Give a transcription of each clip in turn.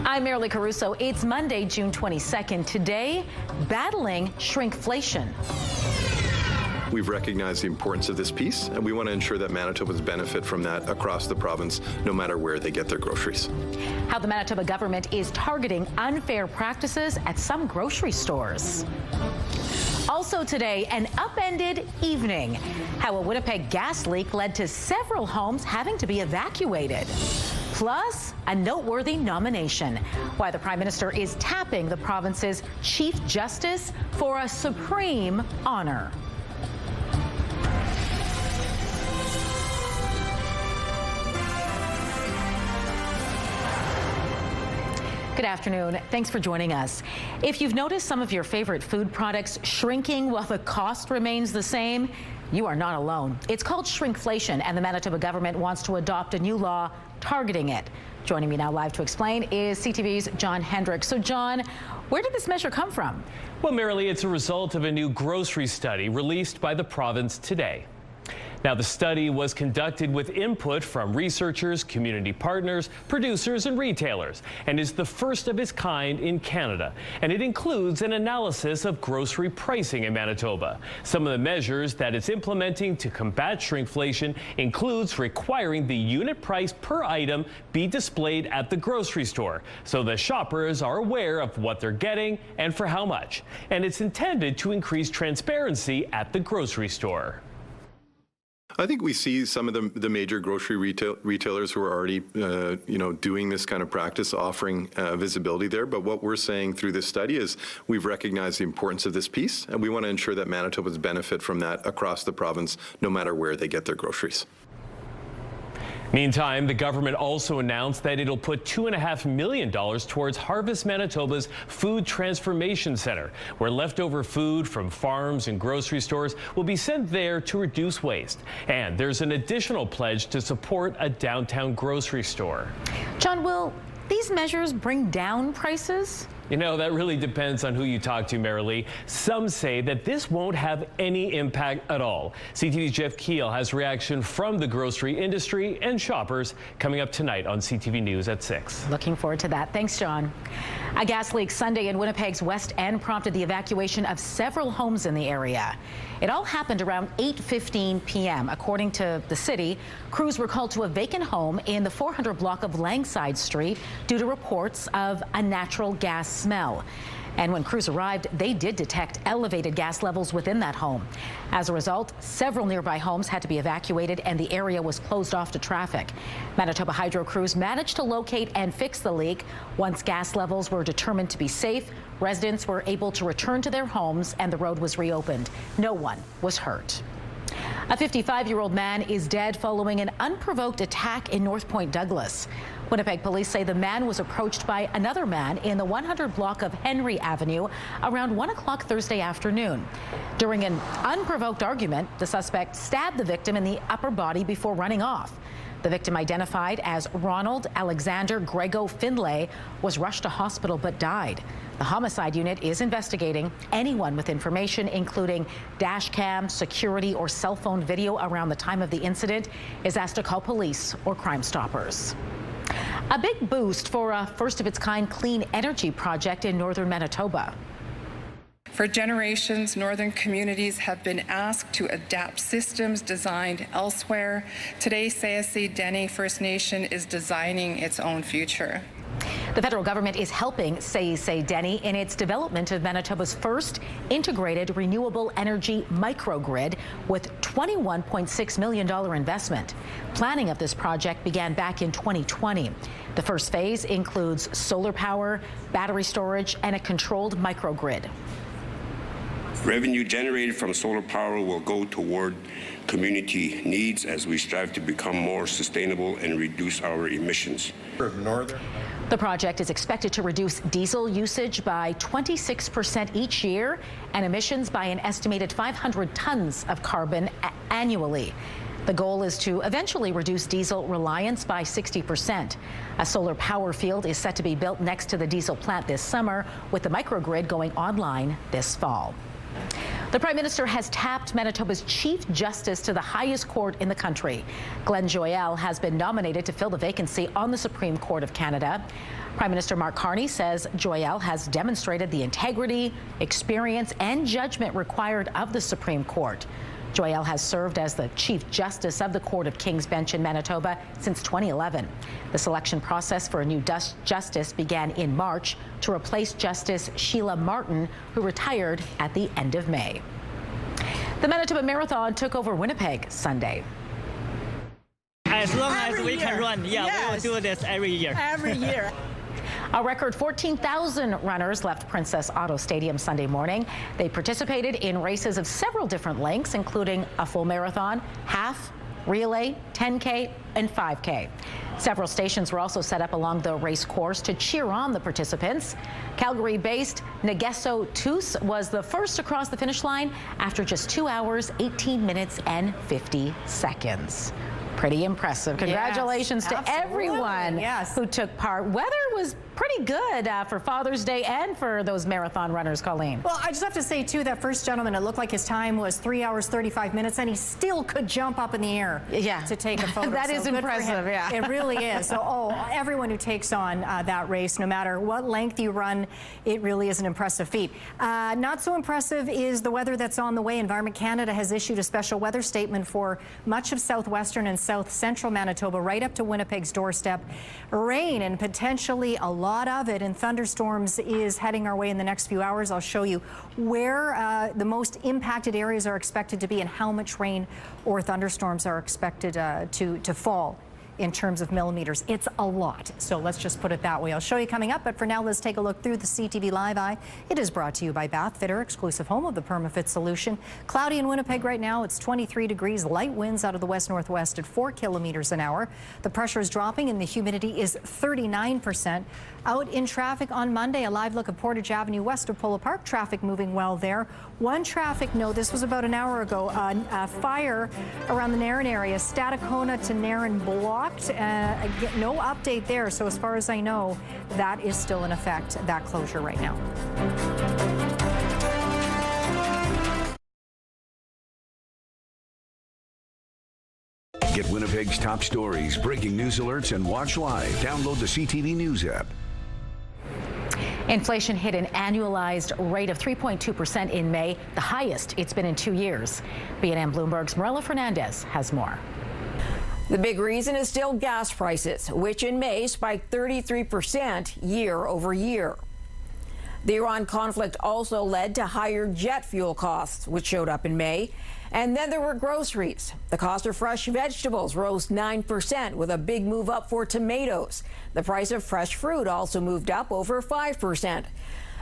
I'm Marilee Caruso. It's Monday, June 22nd. Today, battling shrinkflation. We've recognized the importance of this piece, and we want to ensure that Manitobans benefit from that across the province, no matter where they get their groceries. How the Manitoba government is targeting unfair practices at some grocery stores. Also today, an upended evening. How a Winnipeg gas leak led to several homes having to be evacuated. Plus, a noteworthy nomination. Why the Prime Minister is tapping the province's Chief Justice for a supreme honor. Good afternoon. Thanks for joining us. If you've noticed some of your favorite food products shrinking while the cost remains the same, you are not alone. It's called shrinkflation, and the Manitoba government wants to adopt a new law targeting it. Joining me now live to explain is CTV's John Hendricks. So, John, where did this measure come from? Well, Marilee, it's a result of a new grocery study released by the province today. Now, the study was conducted with input from researchers, community partners, producers, and retailers, and is the first of its kind in Canada. And it includes an analysis of grocery pricing in Manitoba. Some of the measures that it's implementing to combat shrinkflation includes requiring the unit price per item be displayed at the grocery store, so the shoppers are aware of what they're getting and for how much. And it's intended to increase transparency at the grocery store. I think we see some of the major grocery retailers who are already, doing this kind of practice, offering visibility there. But what we're saying through this study is we've recognized the importance of this piece, and we want to ensure that Manitobans benefit from that across the province, no matter where they get their groceries. Meantime, the government also announced that it'll put $2.5 million towards Harvest Manitoba's Food Transformation Center, where leftover food from farms and grocery stores will be sent there to reduce waste. And there's an additional pledge to support a downtown grocery store. John, will these measures bring down prices? You know, that really depends on who you talk to, Marilee. Some say that this won't have any impact at all. CTV's Jeff Keel has reaction from the grocery industry and shoppers coming up tonight on CTV News at 6. Looking forward to that. Thanks, John. A gas leak Sunday in Winnipeg's West End prompted the evacuation of several homes in the area. It all happened around 8:15 p.m. According to the city, crews were called to a vacant home in the 400 block of Langside Street due to reports of a natural gas smell. And when crews arrived, they did detect elevated gas levels within that home. As a result, several nearby homes had to be evacuated and the area was closed off to traffic. Manitoba Hydro crews managed to locate and fix the leak. Once gas levels were determined to be safe, residents were able to return to their homes and the road was reopened. No one was hurt. A 55-year-old man is dead following an unprovoked attack in North Point, Douglas. Winnipeg police say the man was approached by another man in the 100 block of Henry Avenue around 1 o'clock Thursday afternoon. During an unprovoked argument, the suspect stabbed the victim in the upper body before running off. The victim, identified as Ronald Alexander Grego Finlay, was rushed to hospital but died. The homicide unit is investigating. Anyone with information, including dash cam, security, or cell phone video around the time of the incident, is asked to call police or Crime Stoppers. A big boost for a first-of-its-kind clean energy project in northern Manitoba. For generations, northern communities have been asked to adapt systems designed elsewhere. Today, CSC Dene First Nation is designing its own future. The federal government is helping CSC Dene in its development of Manitoba's first integrated renewable energy microgrid with $21.6 million investment. Planning of this project began back in 2020. The first phase includes solar power, battery storage, and a controlled microgrid. Revenue generated from solar power will go toward community needs as we strive to become more sustainable and reduce our emissions. The project is expected to reduce diesel usage by 26% each year and emissions by an estimated 500 tons of carbon annually. The goal is to eventually reduce diesel reliance by 60%. A solar power field is set to be built next to the diesel plant this summer, with the microgrid going online this fall. The Prime Minister has tapped Manitoba's Chief Justice to the highest court in the country. Glenn Joyal has been nominated to fill the vacancy on the Supreme Court of Canada. Prime Minister Mark Carney says Joyal has demonstrated the integrity, experience, and judgment required of the Supreme Court. Joyal has served as the Chief Justice of the Court of King's Bench in Manitoba since 2011. The selection process for a new justice began in March to replace Justice Sheila Martin, who retired at the end of May. The Manitoba Marathon took over Winnipeg Sunday. As long as we can run, we will do this every year. Every year. A record 14,000 runners left Princess Auto Stadium Sunday morning. They participated in races of several different lengths, including a full marathon, half, relay, 10K, and 5K. Several stations were also set up along the race course to cheer on the participants. Calgary-based Nageso Tous was the first to cross the finish line after just 2 hours, 18 minutes, and 50 seconds. Pretty impressive. Congratulations to everyone who took part. Weather was pretty good for Father's Day and for those marathon runners, Colleen. Well, I just have to say, too, that first gentleman, it looked like his time was 3 hours, 35 minutes, and he still could jump up in the air to take a photo. That is impressive, It really is. So, everyone who takes on that race, no matter what length you run, it really is an impressive feat. Not so impressive is the weather that's on the way. Environment Canada has issued a special weather statement for much of southwestern and south central Manitoba, right up to Winnipeg's doorstep. Rain and potentially a lot of it, and thunderstorms is heading our way in the next few hours. I'll show you where the most impacted areas are expected to be and how much rain or thunderstorms are expected to fall in terms of millimeters. It's a lot, so let's just put it that way. I'll show you coming up, but for now, let's take a look through the CTV Live Eye. It is brought to you by Bath Fitter, exclusive home of the PermaFit solution. Cloudy in Winnipeg right now. It's 23 degrees, light winds out of the west-northwest at 4 kilometers an hour. The pressure is dropping and the humidity is 39%. Out in traffic on Monday, a live look at Portage Avenue west of Polo Park. Traffic moving well there. One traffic note, this was about an hour ago, a fire around the Nairn area, Stadacona to Nairn blocked. No update there, so as far as I know, that is still in effect, that closure right now. Get Winnipeg's top stories, breaking news alerts, and watch live. Download the CTV News app. Inflation hit an annualized rate of 3.2% in May, the highest it's been in 2 years. BNN Bloomberg's Marilla Fernandez has more. The big reason is still gas prices, which in May spiked 33% year over year. The Iran conflict also led to higher jet fuel costs, which showed up in May. And then there were groceries. The cost of fresh vegetables rose 9%, with a big move up for tomatoes. The price of fresh fruit also moved up over 5%.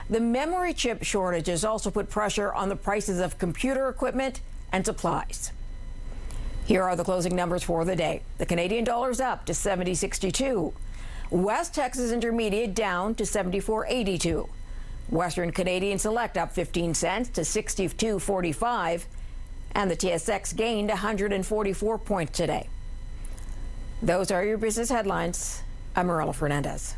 The memory chip shortages also put pressure on the prices of computer equipment and supplies. Here are the closing numbers for the day. The Canadian dollar's up to 70.62. West Texas Intermediate down to 74.82. Western Canadian Select up 15 cents to 62.45. And the TSX gained 144 points today. Those are your business headlines. I'm Marilla Fernandez.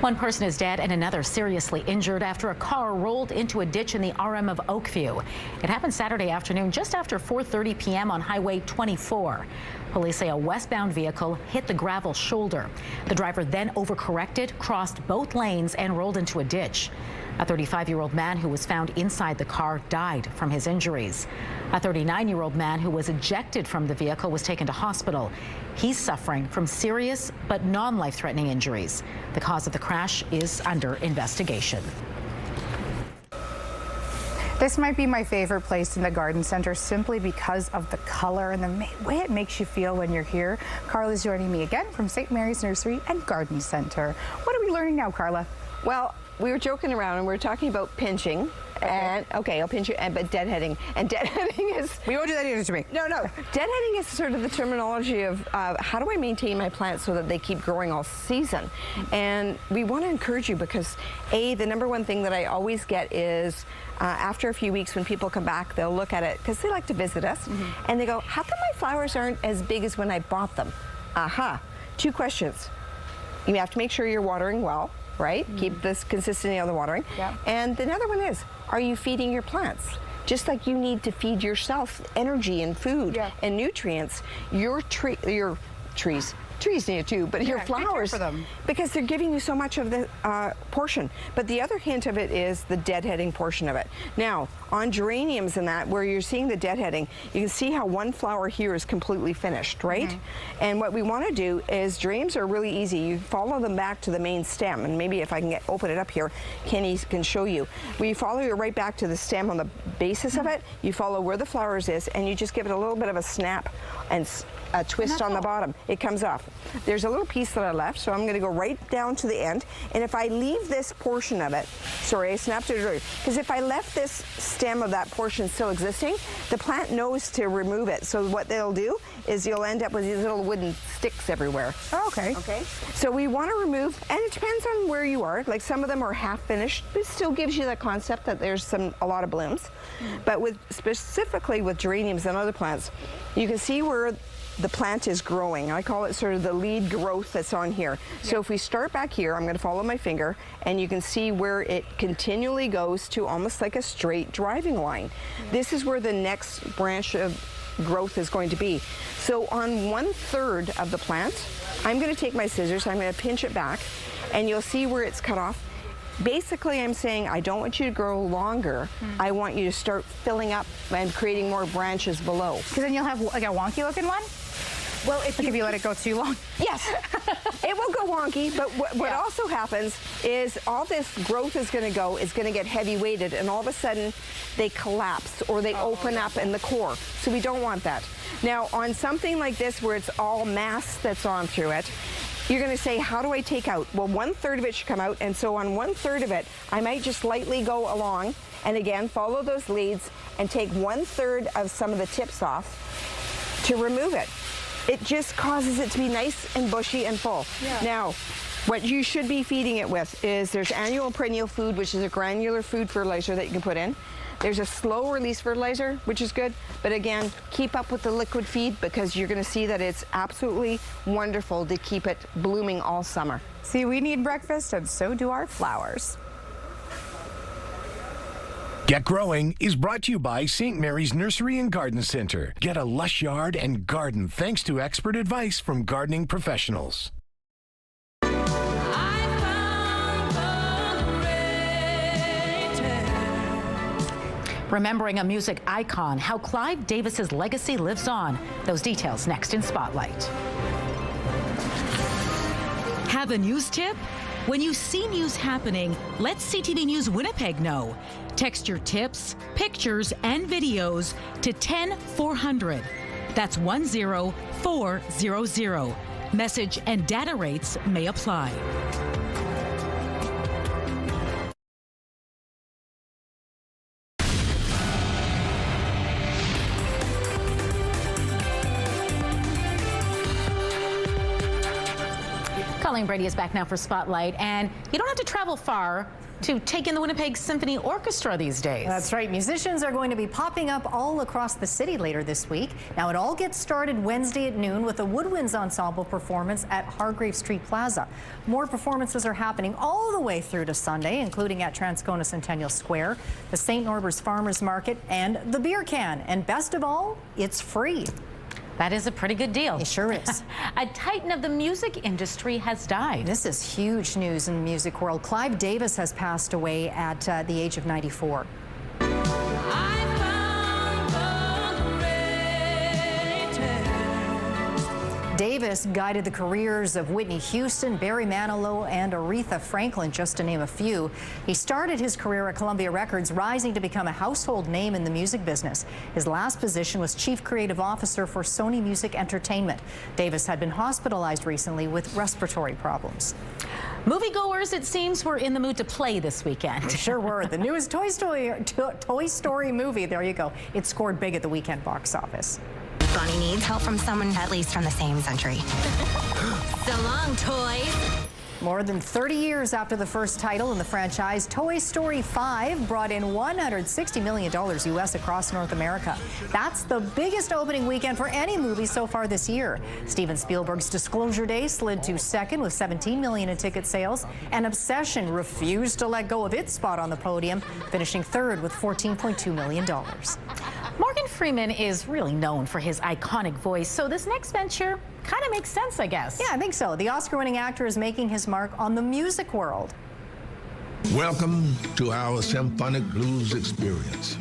One person is dead and another seriously injured after a car rolled into a ditch in the RM of Oakview. It happened Saturday afternoon just after 4:30 p.m. on Highway 24. Police say a westbound vehicle hit the gravel shoulder. The driver then overcorrected, crossed both lanes, and rolled into a ditch. A 35-year-old man who was found inside the car died from his injuries. A 39-year-old man who was ejected from the vehicle was taken to hospital. He's suffering from serious but non-life-threatening injuries. The cause of the crash is under investigation. This might be my favorite place in the garden center simply because of the color and the way it makes you feel when you're here. Carla's joining me again from St. Mary's Nursery and Garden Center. What are we learning now, Carla? Well, we were joking around and we were talking about pinching. And I'll pinch you, but deadheading. And deadheading is... We won't do that either to me. No. Deadheading is sort of the terminology of how do I maintain my plants so that they keep growing all season? And we want to encourage you because, the number one thing that I always get is after a few weeks when people come back, they'll look at it because they like to visit us. And they go, how come my flowers aren't as big as when I bought them? Two questions. You have to make sure you're watering well. Right? Keep this consistency on the watering. And another one is, are you feeding your plants? just like you need to feed yourself energy and food and nutrients, your trees need it too, but your flowers, because they're giving you so much of the portion. But the other hint of it is the deadheading portion of it. Now, on geraniums and that, where you're seeing the deadheading, you can see how one flower here is completely finished, right? And what we want to do is, geraniums are really easy. You follow them back to the main stem, and maybe if I can open it up here, Kenny can show you. We follow it right back to the stem on the basis of it. You follow where the flowers is, and you just give it a little bit of a snap and a twist on the bottom. It comes off. There's a little piece that I left, so I'm going to go right down to the end. And if I leave this portion of it, sorry, I snapped it earlier, because if I left this stem of that portion still existing, the plant knows to remove it. So what they'll do is you'll end up with these little wooden sticks everywhere. Oh, okay. Okay. So we want to remove, and it depends on where you are. Like some of them are half finished, but it still gives you the concept that there's a lot of blooms. But specifically with geraniums and other plants, you can see where the plant is growing. I call it sort of the lead growth that's on here. So if we start back here, I'm going to follow my finger, and you can see where it continually goes to almost like a straight driving line. This is where the next branch of growth is going to be. So on 1/3 of the plant, I'm going to take my scissors, I'm going to pinch it back, and you'll see where it's cut off. Basically, I'm saying I don't want you to grow longer. I want you to start filling up and creating more branches below. Because then you'll have like a wonky looking one? Well, if you let it go too long. Yes, it will go wonky, but what also happens is all this growth is going to get heavy weighted, and all of a sudden they collapse or they open up in the core. So we don't want that. Now, on something like this where it's all mass that's on through it, you're going to say, how do I take out? Well, 1/3 of it should come out, and so on 1/3 of it, I might just lightly go along, and again, follow those leads and take 1/3 of some of the tips off to remove it. It just causes it to be nice and bushy and full. Now, what you should be feeding it with is there's annual and perennial food, which is a granular food fertilizer that you can put in. There's a slow release fertilizer, which is good, but again, keep up with the liquid feed because you're going to see that it's absolutely wonderful to keep it blooming all summer. See, we need breakfast, and so do our flowers. Get Growing is brought to you by St. Mary's Nursery and Garden Center. Get a lush yard and garden thanks to expert advice from gardening professionals. Remembering a music icon, how Clive Davis's legacy lives on. Those details next in Spotlight. Have a news tip? When you see news happening, let CTV News Winnipeg know. Text your tips, pictures, and videos to 10400. That's 10400. Message and data rates may apply. Colleen Brady is back now for Spotlight, and you don't have to travel far to take in the Winnipeg Symphony Orchestra these days. That's right. Musicians are going to be popping up all across the city later this week. Now, it all gets started Wednesday at noon with a Woodwinds Ensemble performance at Hargrave Street Plaza. More performances are happening all the way through to Sunday, including at Transcona Centennial Square, the St. Norbert's Farmers Market, and the Beer Can. And best of all, it's free. That is a pretty good deal. It sure is. A titan of the music industry has died. This is huge news in the music world. Clive Davis has passed away at the age of 94. Davis guided the careers of Whitney Houston, Barry Manilow, and Aretha Franklin, just to name a few. He started his career at Columbia Records, rising to become a household name in the music business. His last position was Chief Creative Officer for Sony Music Entertainment. Davis had been hospitalized recently with respiratory problems. Moviegoers, it seems, were in the mood to play this weekend. They sure were. The newest Toy Story movie, there you go. It scored big at the weekend box office. Bonnie needs help from someone at least from the same century. So long, toys. More than 30 years after the first title in the franchise, Toy Story 5 brought in $160 million U.S. across North America. That's the biggest opening weekend for any movie so far this year. Steven Spielberg's Disclosure Day slid to second with $17 million in ticket sales, and Obsession refused to let go of its spot on the podium, finishing third with $14.2 million. Morgan Freeman is really known for his iconic voice, so this next venture kind of makes sense, I guess. Yeah, I think so. The Oscar-winning actor is making his mark on the music world. Welcome to our symphonic blues experience.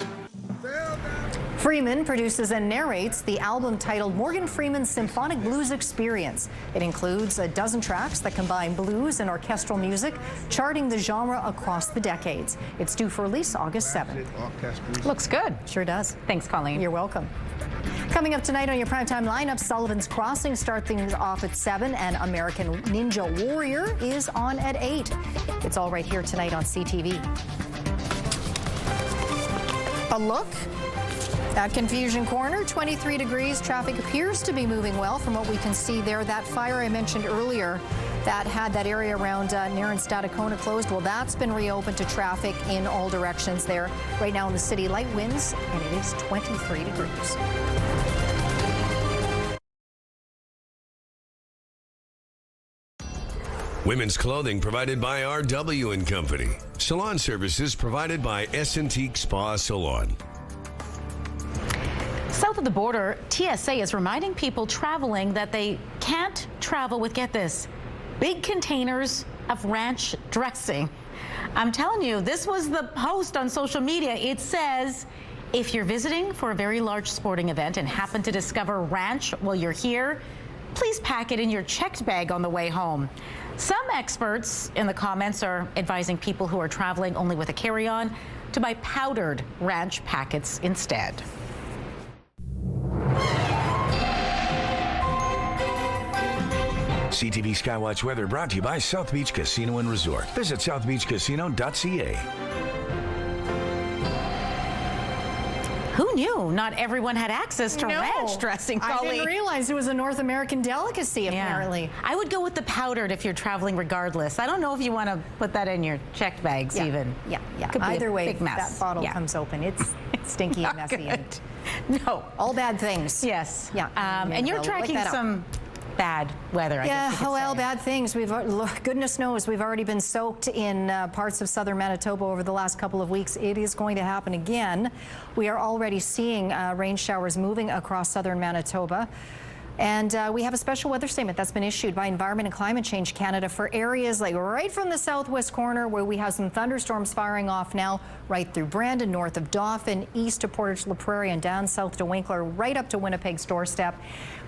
Freeman produces and narrates the album titled Morgan Freeman's Symphonic Blues Experience. It includes a dozen tracks that combine blues and orchestral music, charting the genre across the decades. It's due for release August 7th. Looks good. Sure does. Thanks, Colleen. You're welcome. Coming up tonight on your primetime lineup, Sullivan's Crossing starts things off at 7, and American Ninja Warrior is on at 8. It's all right here tonight on CTV. A look at Confusion Corner, 23 degrees. Traffic appears to be moving well from what we can see there. That fire I mentioned earlier that had that area around Nairn Stadacona closed, well, that's been reopened to traffic in all directions there. Right now in the city, light winds, and it is 23 degrees. Women's clothing provided by RW & Company. Salon services provided by S&T Spa Salon. South of the border, TSA is reminding people traveling that they can't travel with, get this, big containers of ranch dressing. I'm telling you, this was the post on social media. It says, if you're visiting for a very large sporting event and happen to discover ranch while you're here, please pack it in your checked bag on the way home. Some experts in the comments are advising people who are traveling only with a carry-on to buy powdered ranch packets instead. CTV Skywatch weather brought to you by South Beach Casino and Resort. Visit southbeachcasino.ca. Who knew not everyone had access to ranch dressing, Colleen? I didn't realize it was a North American delicacy, apparently. I would go with the powdered if you're traveling regardless. I don't know if you want to put that in your checked bags even. Yeah. Could be Either way, big mess. that bottle comes open. It's stinky and messy. No. All bad things. Yes. Yeah. And you're tracking some bad weather, I guess you could well, say. bad things. Goodness knows we've already been soaked in parts of southern Manitoba over the last couple of weeks. It is going to happen again. We are already seeing rain showers moving across southern Manitoba. And we have a special weather statement that's been issued by Environment and Climate Change Canada for areas like right from the southwest corner where we have some thunderstorms firing off now, right through Brandon, north of Dauphin, east to Portage La Prairie, and down south to Winkler, right up to Winnipeg's doorstep.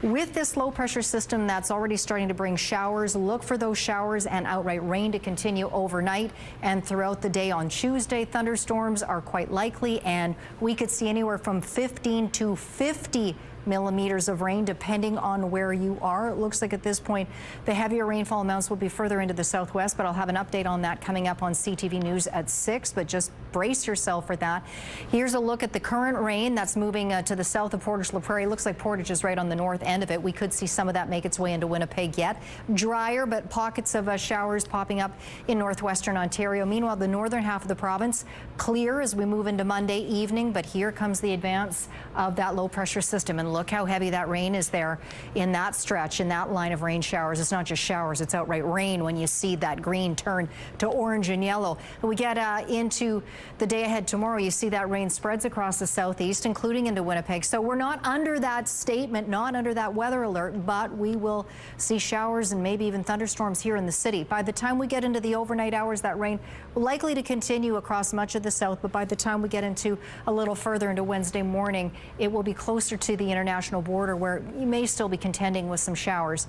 With this low pressure system that's already starting to bring showers, look for those showers and outright rain to continue overnight and throughout the day on Tuesday. Thunderstorms are quite likely, and we could see anywhere from 15 to 50 millimeters of rain depending on where you are. It looks like at this point the heavier rainfall amounts will be further into the southwest, but I'll have an update on that coming up on CTV News at 6, but just brace yourself for that. Here's a look at the current rain that's moving to the south of Portage La Prairie. Looks like Portage is right on the north end of it. We could see some of that make its way into Winnipeg yet. Drier, but pockets of showers popping up in northwestern Ontario. Meanwhile, the northern half of the province clear as we move into Monday evening, but here comes the advance of that low pressure system, and look how heavy that rain is there in that stretch, in that line of rain showers. It's not just showers, it's outright rain when you see that green turn to orange and yellow. When we get into the day ahead tomorrow, you see that rain spreads across the southeast, including into Winnipeg. So we're not under that statement, not under that weather alert, but we will see showers and maybe even thunderstorms here in the city. By the time we get into the overnight hours, that rain will likely to continue across much of the south, but by the time we get into a little further into Wednesday morning, it will be closer to the international border where you may still be contending with some showers.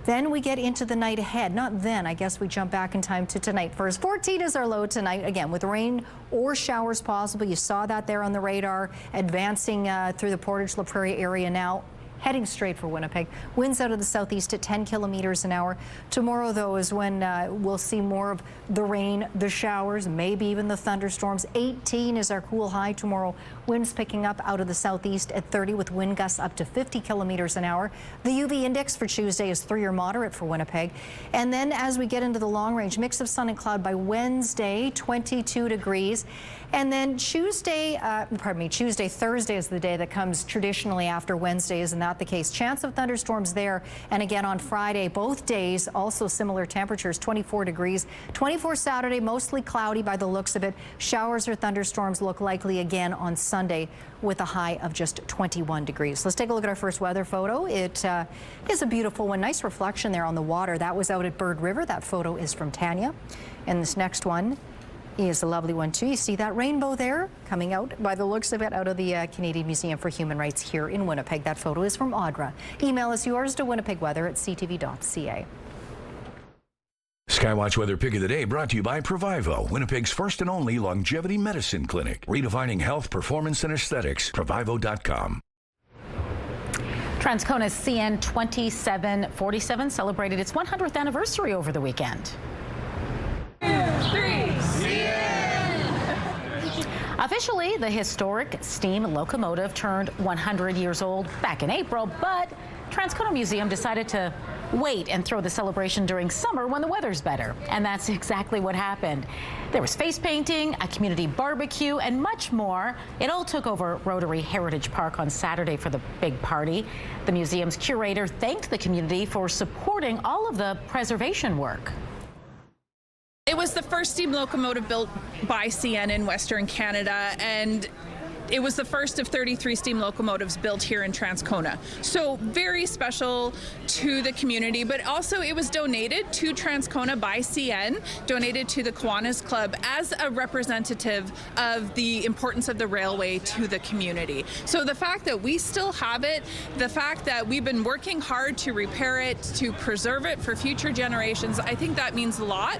Then we get into the night ahead. Not then, I guess we jump back in time to tonight. First, 14 is our low tonight, again, with rain or showers possible. You saw that there on the radar, advancing through the Portage La Prairie area now. heading straight for Winnipeg. Winds out of the southeast at 10 kilometers an hour. Tomorrow, though, is when we'll see more of the rain, the showers, maybe even the thunderstorms. 18 is our cool high tomorrow. Winds picking up out of the southeast at 30 with wind gusts up to 50 kilometers an hour. The UV index for Tuesday is 3 or moderate for Winnipeg. And then as we get into the long range, mix of sun and cloud by Wednesday, 22 degrees. And then Thursday is the day that comes traditionally after Wednesday. Isn't that the case? Chance of thunderstorms there. And again on Friday, both days, also similar temperatures, 24 degrees. 24 Saturday, mostly cloudy by the looks of it. Showers or thunderstorms look likely again on Sunday with a high of just 21 degrees. Let's take a look at our first weather photo. It is a beautiful one. Nice reflection there on the water. That was out at Bird River. That photo is from Tanya. And this next one is a lovely one too. You see that rainbow there coming out by the looks of it out of the Canadian Museum for Human Rights here in Winnipeg. That photo is from Audra. Email us yours to winnipegweather@ctv.ca. Skywatch Weather Pick of the Day brought to you by Provivo, Winnipeg's first and only longevity medicine clinic. Redefining health, performance, and aesthetics. Provivo.com. Transcona's CN 2747 celebrated its 100th anniversary over the weekend. 2, 3, Officially, the historic steam locomotive turned 100 years old back in April, but Transcona Museum decided to wait and throw the celebration during summer when the weather's better. And that's exactly what happened. There was face painting, a community barbecue, and much more. It all took over Rotary Heritage Park on Saturday for the big party. The museum's curator thanked the community for supporting all of the preservation work. It was the first steam locomotive built by CN in Western Canada, and it was the first of 33 steam locomotives built here in Transcona. So very special to the community, but also it was donated to Transcona by CN, donated to the Kiwanis Club as a representative of the importance of the railway to the community. So the fact that we still have it, the fact that we've been working hard to repair it, to preserve it for future generations, I think that means a lot.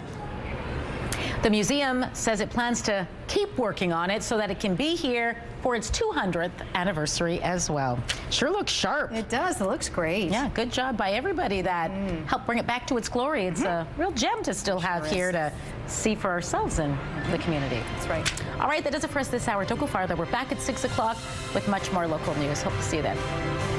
The museum says it plans to keep working on it so that it can be here for its 200th anniversary as well. Sure looks sharp. It does. It looks great. Yeah, good job by everybody that helped bring it back to its glory. It's a real gem to still have here to see for ourselves in the community. That's right. All right, that does it for us this hour. Don't go farther. We're back at 6 o'clock with much more local news. Hope to see you then.